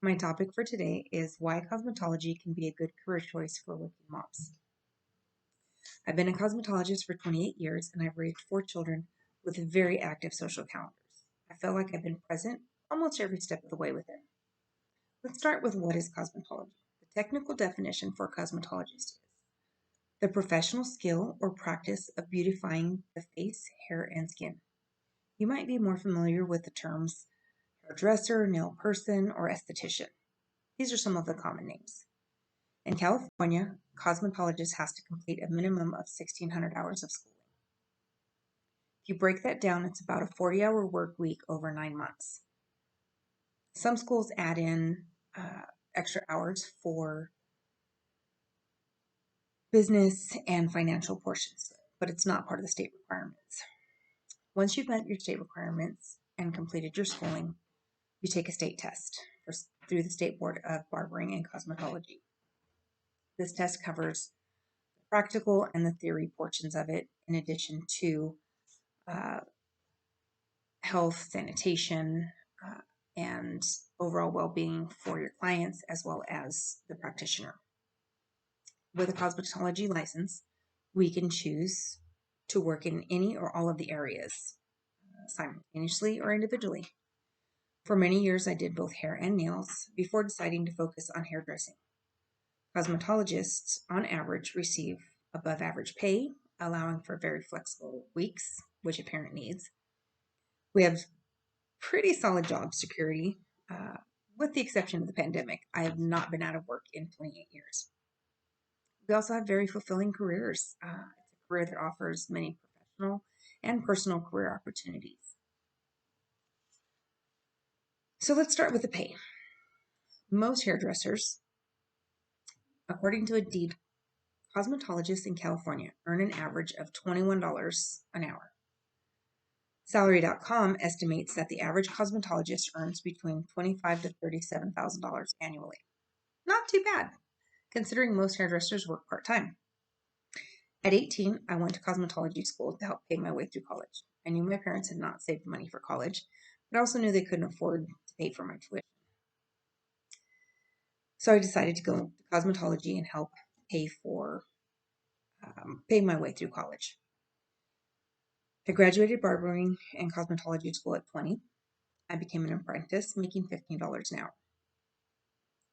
My topic for today is why cosmetology can be a good career choice for working moms. I've been a cosmetologist for 28 years and I've raised 4 children with very active social calendars. I feel like I've been present almost every step of the way with it. Let's start with what is cosmetology. The technical definition for cosmetologist is the professional skill or practice of beautifying the face, hair, and skin. You might be more familiar with the terms hairdresser, nail person, or esthetician. These are some of the common names. In California, cosmetologist has to complete a minimum of 1,600 hours of schooling. If you break that down, it's about a 40-hour work week over 9 months. Some schools add in extra hours for business and financial portions, but it's not part of the state requirements. Once you've met your state requirements and completed your schooling, you take a state test through the State Board of Barbering and Cosmetology. This test covers the practical and the theory portions of it, in addition to health, sanitation, and overall well-being for your clients as well as the practitioner. With a cosmetology license, we can choose to work in any or all of the areas simultaneously or individually. For many years, I did both hair and nails before deciding to focus on hairdressing. Cosmetologists, on average, receive above average pay, allowing for very flexible weeks, which a parent needs. We have pretty solid job security, with the exception of the pandemic. I have not been out of work in 28 years. We also have very fulfilling careers. It's a career that offers many professional and personal career opportunities. So let's start with the pay. Most hairdressers, according to Indeed, cosmetologists in California earn an average of $21 an hour. Salary.com estimates that the average cosmetologist earns between $25,000 to $37,000 annually. Not too bad, considering most hairdressers work part-time. At 18, I went to cosmetology school to help pay my way through college. I knew my parents had not saved money for college, but I also knew they couldn't afford to pay for my tuition. So I decided to go to cosmetology and help pay my way through college. I graduated barbering and cosmetology school at 20. I became an apprentice, making $15 an hour.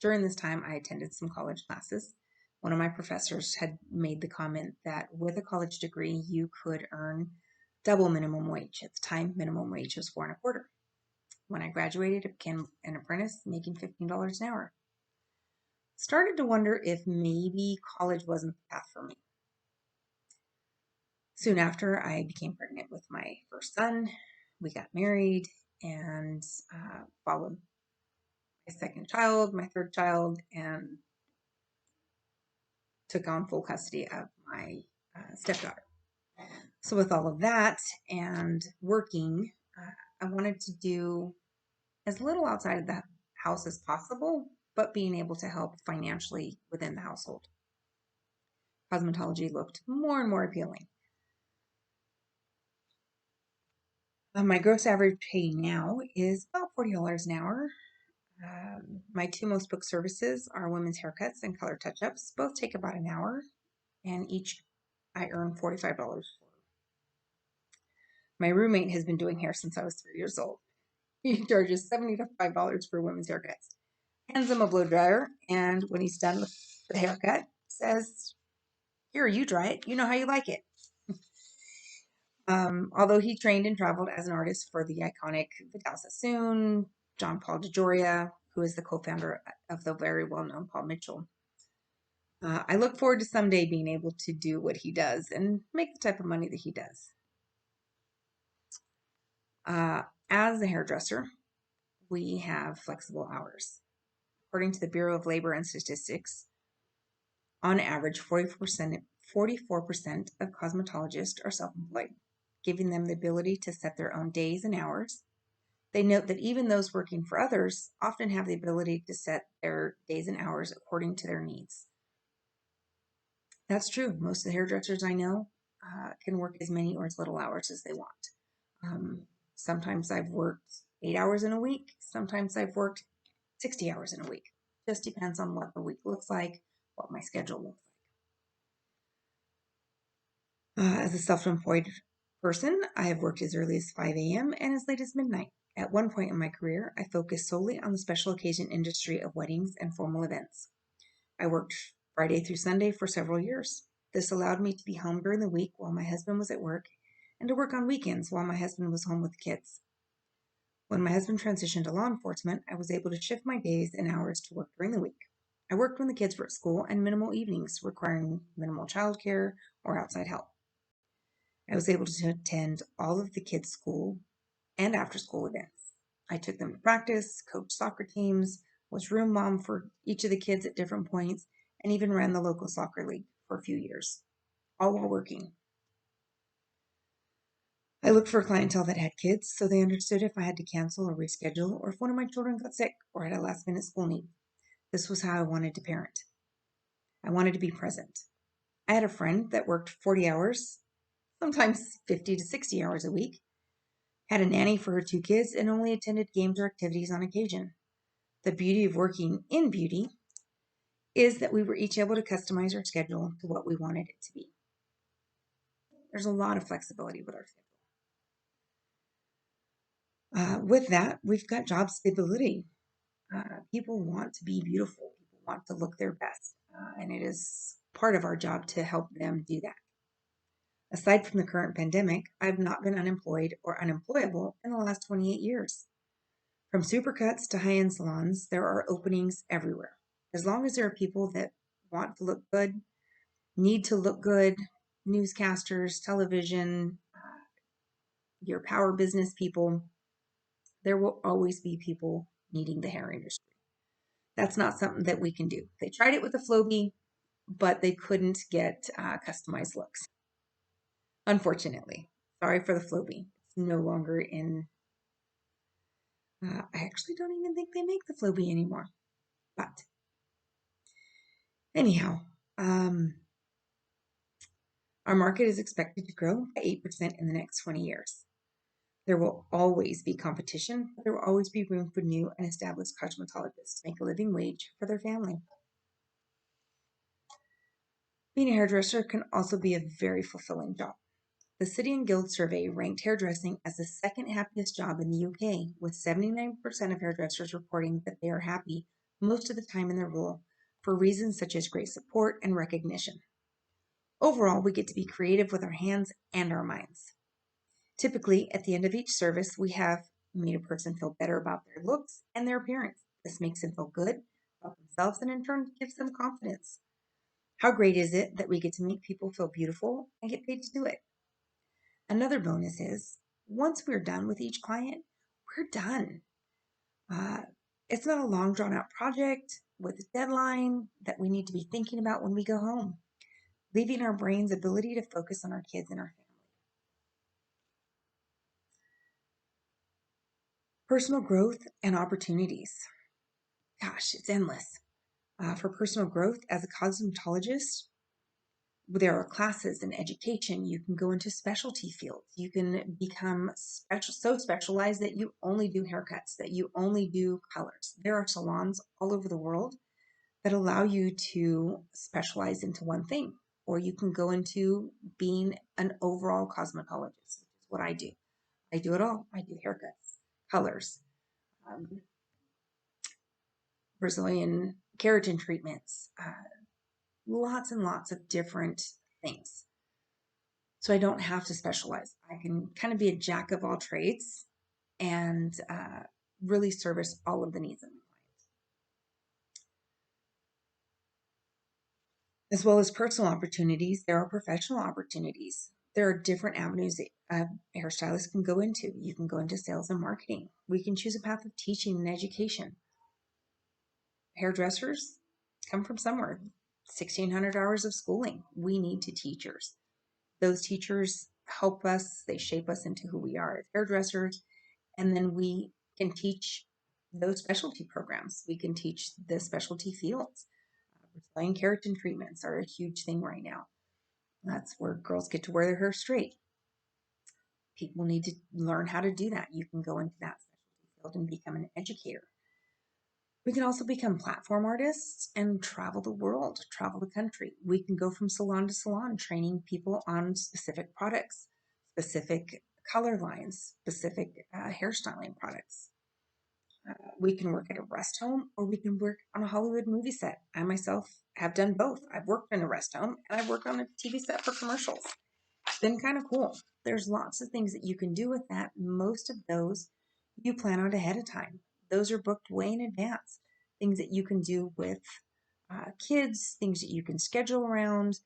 During this time, I attended some college classes. One of my professors had made the comment that with a college degree, you could earn double minimum wage. At the time, minimum wage was $4.25. When I graduated, I became an apprentice, making $15 an hour. Started to wonder if maybe college wasn't the path for me. Soon after, I became pregnant with my first son. We got married and followed my second child, my third child, and took on full custody of my stepdaughter. So with all of that and working, I wanted to do as little outside of the house as possible, but being able to help financially within the household. Cosmetology looked more and more appealing. My gross average pay now is about $40 an hour. My two most booked services are women's haircuts and color touch-ups. Both take about an hour, and each I earn $45 for. My roommate has been doing hair since I was 3 years old. He charges $75 for women's haircuts. Hands him a blow dryer, and when he's done with the haircut, says, "Here, you dry it. You know how you like it." Although he trained and traveled as an artist for the iconic Vidal Sassoon, John Paul DeJoria, who is the co-founder of the very well-known Paul Mitchell. I look forward to someday being able to do what he does and make the type of money that he does. As a hairdresser, we have flexible hours. According to the Bureau of Labor and Statistics, on average, 44% of cosmetologists are self-employed, giving them the ability to set their own days and hours. They note that even those working for others often have the ability to set their days and hours according to their needs. That's true. Most of the hairdressers I know can work as many or as little hours as they want. Sometimes I've worked 8 hours in a week. Sometimes I've worked 60 hours in a week. Just depends on what the week looks like, what my schedule looks like. As a self-employed person, I have worked as early as 5 a.m. and as late as midnight. At one point in my career, I focused solely on the special occasion industry of weddings and formal events. I worked Friday through Sunday for several years. This allowed me to be home during the week while my husband was at work and to work on weekends while my husband was home with the kids. When my husband transitioned to law enforcement, I was able to shift my days and hours to work during the week. I worked when the kids were at school and minimal evenings requiring minimal childcare or outside help. I was able to attend all of the kids' school and after school events. I took them to practice, coached soccer teams, was room mom for each of the kids at different points, and even ran the local soccer league for a few years, all while working. I looked for a clientele that had kids, so they understood if I had to cancel or reschedule, or if one of my children got sick or had a last minute school need. This was how I wanted to parent. I wanted to be present. I had a friend that worked 40 hours, sometimes 50 to 60 hours a week, had a nanny for her two kids, and only attended games or activities on occasion. The beauty of working in beauty is that we were each able to customize our schedule to what we wanted it to be. There's a lot of flexibility with our schedule. With that, we've got job stability. People want to be beautiful. People want to look their best. And it is part of our job to help them do that. Aside from the current pandemic, I've not been unemployed or unemployable in the last 28 years. From supercuts to high-end salons, there are openings everywhere. As long as there are people that want to look good, need to look good, newscasters, television, your power business people, there will always be people needing the hair industry. That's not something that we can do. They tried it with the Flowbee, but they couldn't get customized looks. Unfortunately, sorry for the Flowbee. It's no longer in. I actually don't even think they make the Flowbee anymore. But anyhow, our market is expected to grow by 8% in the next 20 years. There will always be competition, but there will always be room for new and established cosmetologists to make a living wage for their family. Being a hairdresser can also be a very fulfilling job. The City and Guild survey ranked hairdressing as the second happiest job in the UK, with 79% of hairdressers reporting that they are happy most of the time in their role for reasons such as great support and recognition. Overall, we get to be creative with our hands and our minds. Typically, at the end of each service, we have made a person feel better about their looks and their appearance. This makes them feel good about themselves and in turn gives them confidence. How great is it that we get to make people feel beautiful and get paid to do it? Another bonus is once we're done with each client, we're done. Uh, it's not a long drawn out project with a deadline that we need to be thinking about when we go home, leaving our brain's ability to focus on our kids and our family. Personal growth and opportunities. Gosh, it's endless. For personal growth, as a cosmetologist, there are classes in education. You can go into specialty fields. You can become so specialized that you only do haircuts, that you only do colors. There are salons all over the world that allow you to specialize into one thing, or you can go into being an overall cosmetologist, which is what I do. I do it all. I do haircuts, colors, um, Brazilian keratin treatments, lots and lots of different things. So I don't have to specialize. I can kind of be a jack of all trades and really service all of the needs of my clients. As well as personal opportunities, there are professional opportunities. There are different avenues that hairstylists can go into. You can go into sales and marketing. We can choose a path of teaching and education. Hairdressers come from somewhere. 1,600 hours of schooling. We need to teachers. Those teachers help us, they shape us into who we are as hairdressers, and then we can teach those specialty programs. We can teach the specialty fields. Brazilian keratin treatments are a huge thing right now. That's where girls get to wear their hair straight. People need to learn how to do that. You can go into that specialty field and become an educator. We can also become platform artists and travel the world, travel the country. We can go from salon to salon, training people on specific products, specific color lines, specific hairstyling products. We can work at a rest home or we can work on a Hollywood movie set. I myself have done both. I've worked in a rest home and I've worked on a TV set for commercials. It's been kind of cool. There's lots of things that you can do with that. Most of those you plan out ahead of time. Those are booked way in advance. Things that you can do with kids, things that you can schedule around.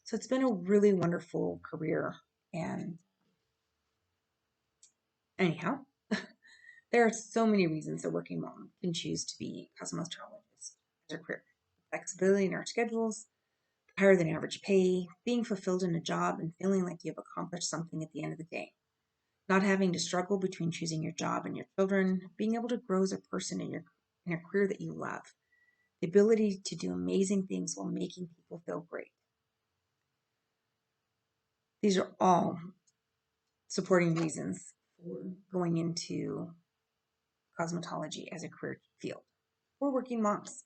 So it's been a really wonderful career. And anyhow, there are so many reasons a working mom can choose to be a cosmetologist as a career. Flexibility in our schedules, higher than average pay, being fulfilled in a job and feeling like you have accomplished something at the end of the day, not having to struggle between choosing your job and your children, being able to grow as a person in a career that you love, the ability to do amazing things while making people feel great. These are all supporting reasons for going into cosmetology as a career field for working moms.